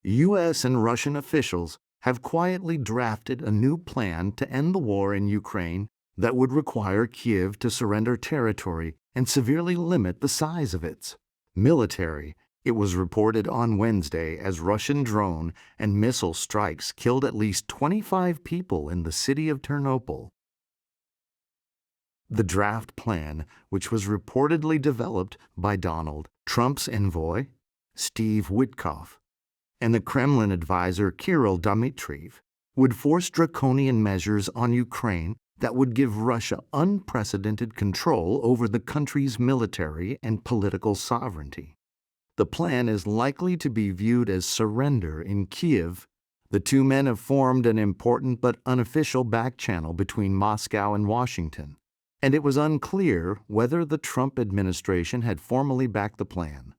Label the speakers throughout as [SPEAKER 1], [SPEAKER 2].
[SPEAKER 1] U.S. and Russian officials have quietly drafted a new plan to end the war in Ukraine that would require Kyiv to surrender territory and severely limit the size of its military. It was reported on Wednesday as Russian drone and missile strikes killed at least 25 people in the city of Ternopil. The draft plan, which was reportedly developed by Donald Trump's envoy, Steve Witkoff, and the Kremlin advisor Kirill Dmitriev, would force draconian measures on Ukraine that would give Russia unprecedented control over the country's military and political sovereignty. The plan is likely to be viewed as surrender in Kyiv. The two men have formed an important but unofficial back-channel between Moscow and Washington, and it was unclear whether the Trump administration had formally backed the plan.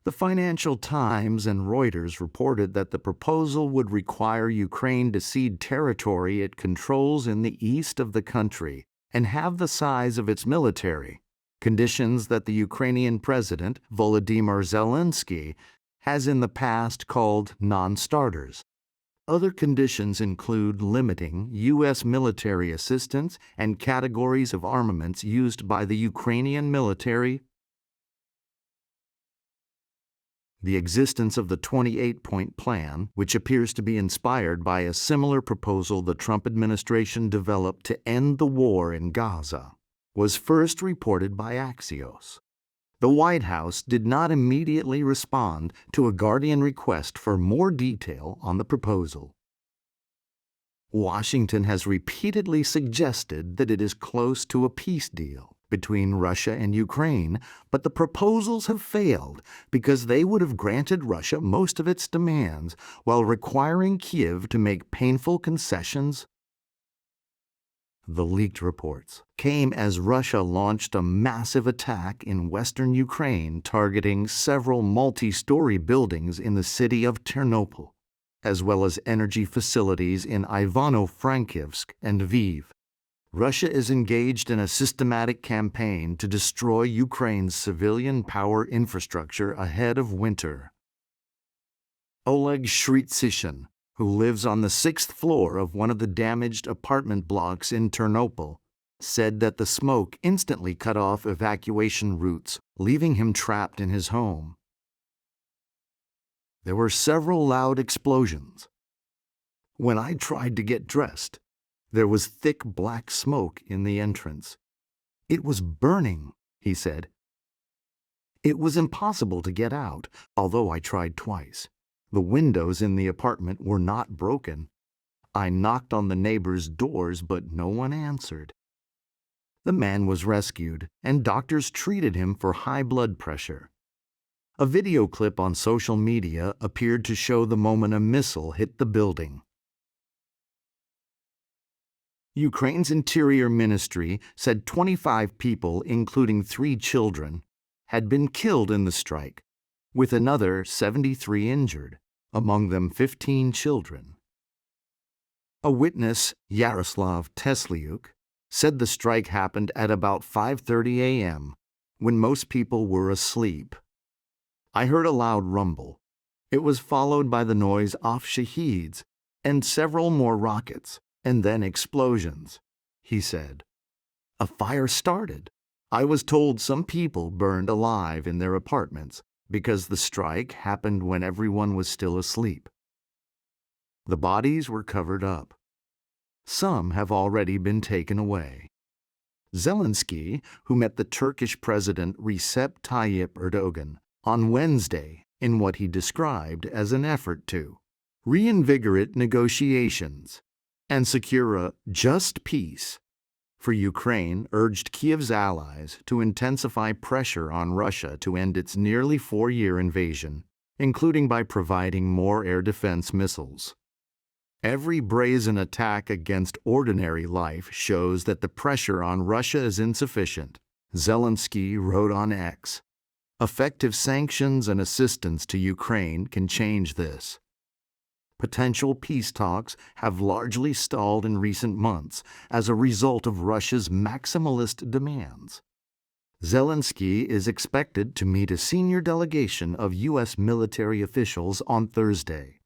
[SPEAKER 1] The Financial Times and Reuters reported that the proposal would require Ukraine to cede territory it controls in the east of the country and have the size of its military, conditions that the Ukrainian President, Volodymyr Zelensky, has in the past called non-starters. Other conditions include limiting U.S. military assistance and categories of armaments used by the Ukrainian military. The existence of the 28-point plan, which appears to be inspired by a similar proposal the Trump administration developed to end the war in Gaza, was first reported by Axios. The White House did not immediately respond to a Guardian request for more detail on the proposal. Washington has repeatedly suggested that it is close to a peace deal between Russia and Ukraine, but the proposals have failed because they would have granted Russia most of its demands while requiring Kyiv to make painful concessions. The leaked reports came as Russia launched a massive attack in western Ukraine targeting several multi-story buildings in the city of Ternopil, as well as energy facilities in Ivano-Frankivsk and Lviv. Russia is engaged in a systematic campaign to destroy Ukraine's civilian power infrastructure ahead of winter. Oleg Shrytsishin, who lives on the 6th floor of one of the damaged apartment blocks in Ternopil, said that the smoke instantly cut off evacuation routes, leaving him trapped in his home. There were several loud explosions. When I tried to get dressed, there was thick black smoke in the entrance. It was burning, he said. It was impossible to get out, although I tried twice. The windows in the apartment were not broken. I knocked on the neighbors' doors, but no one answered. The man was rescued, and doctors treated him for high blood pressure. A video clip on social media appeared to show the moment a missile hit the building. Ukraine's Interior Ministry said 25 people, including 3 children, had been killed in the strike, with another 73 injured, among them 15 children. A witness, Yaroslav Tesliuk, said the strike happened at about 5:30 a.m., when most people were asleep. I heard a loud rumble. It was followed by the noise of shaheeds and several more rockets, and then explosions, he said. A fire started. I was told some people burned alive in their apartments because the strike happened when everyone was still asleep. The bodies were covered up. Some have already been taken away. Zelensky, who met the Turkish President Recep Tayyip Erdogan on Wednesday in what he described as an effort to reinvigorate negotiations and secure a just peace for Ukraine, urged Kyiv's allies to intensify pressure on Russia to end its nearly 4-year invasion, including by providing more air defense missiles. Every brazen attack against ordinary life shows that the pressure on Russia is insufficient, Zelensky wrote on X. Effective sanctions and assistance to Ukraine can change this. Potential peace talks have largely stalled in recent months as a result of Russia's maximalist demands. Zelensky is expected to meet a senior delegation of U.S. military officials on Thursday.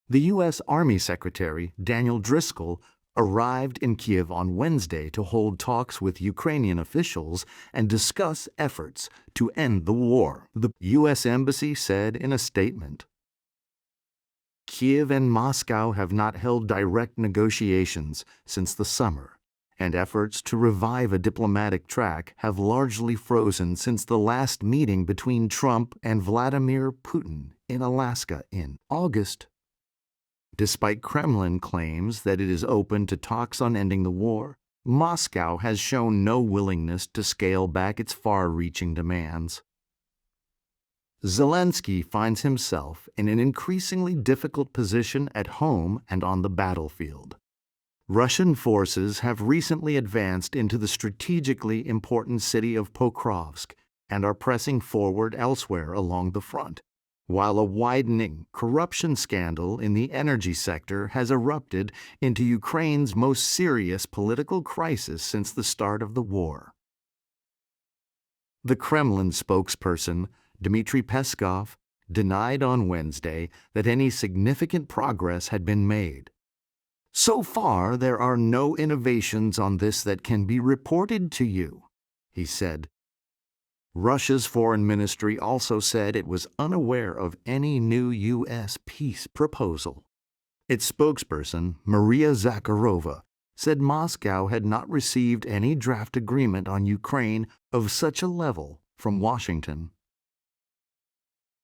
[SPEAKER 1] The U.S. Army Secretary, Daniel Driscoll, arrived in Kyiv on Wednesday to hold talks with Ukrainian officials and discuss efforts to end the war, the U.S. Embassy said in a statement. Kyiv and Moscow have not held direct negotiations since the summer, and efforts to revive a diplomatic track have largely frozen since the last meeting between Trump and Vladimir Putin in Alaska in August. Despite Kremlin claims that it is open to talks on ending the war, Moscow has shown no willingness to scale back its far-reaching demands. Zelensky finds himself in an increasingly difficult position at home and on the battlefield. Russian forces have recently advanced into the strategically important city of Pokrovsk and are pressing forward elsewhere along the front, while a widening corruption scandal in the energy sector has erupted into Ukraine's most serious political crisis since the start of the war. The Kremlin spokesperson, Dmitry Peskov, denied on Wednesday that any significant progress had been made. "So far, there are no innovations on this that can be reported to you," he said. Russia's foreign ministry also said it was unaware of any new U.S. peace proposal. Its spokesperson, Maria Zakharova, said Moscow had not received any draft agreement on Ukraine of such a level from Washington.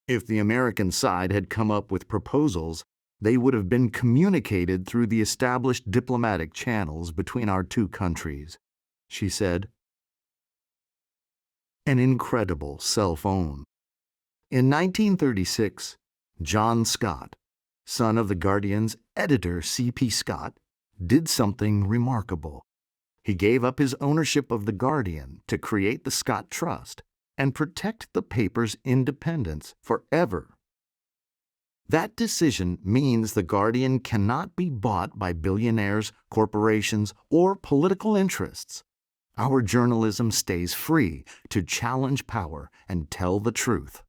[SPEAKER 1] If the American side had come up with proposals, they would have been communicated through the established diplomatic channels between our two countries, she said. An incredible cell phone. In 1936, John Scott, son of The Guardian's editor C.P. Scott, did something remarkable. He gave up his ownership of The Guardian to create the Scott Trust and protect the paper's independence forever. That decision means The Guardian cannot be bought by billionaires, corporations, or political interests. Our journalism stays free to challenge power and tell the truth.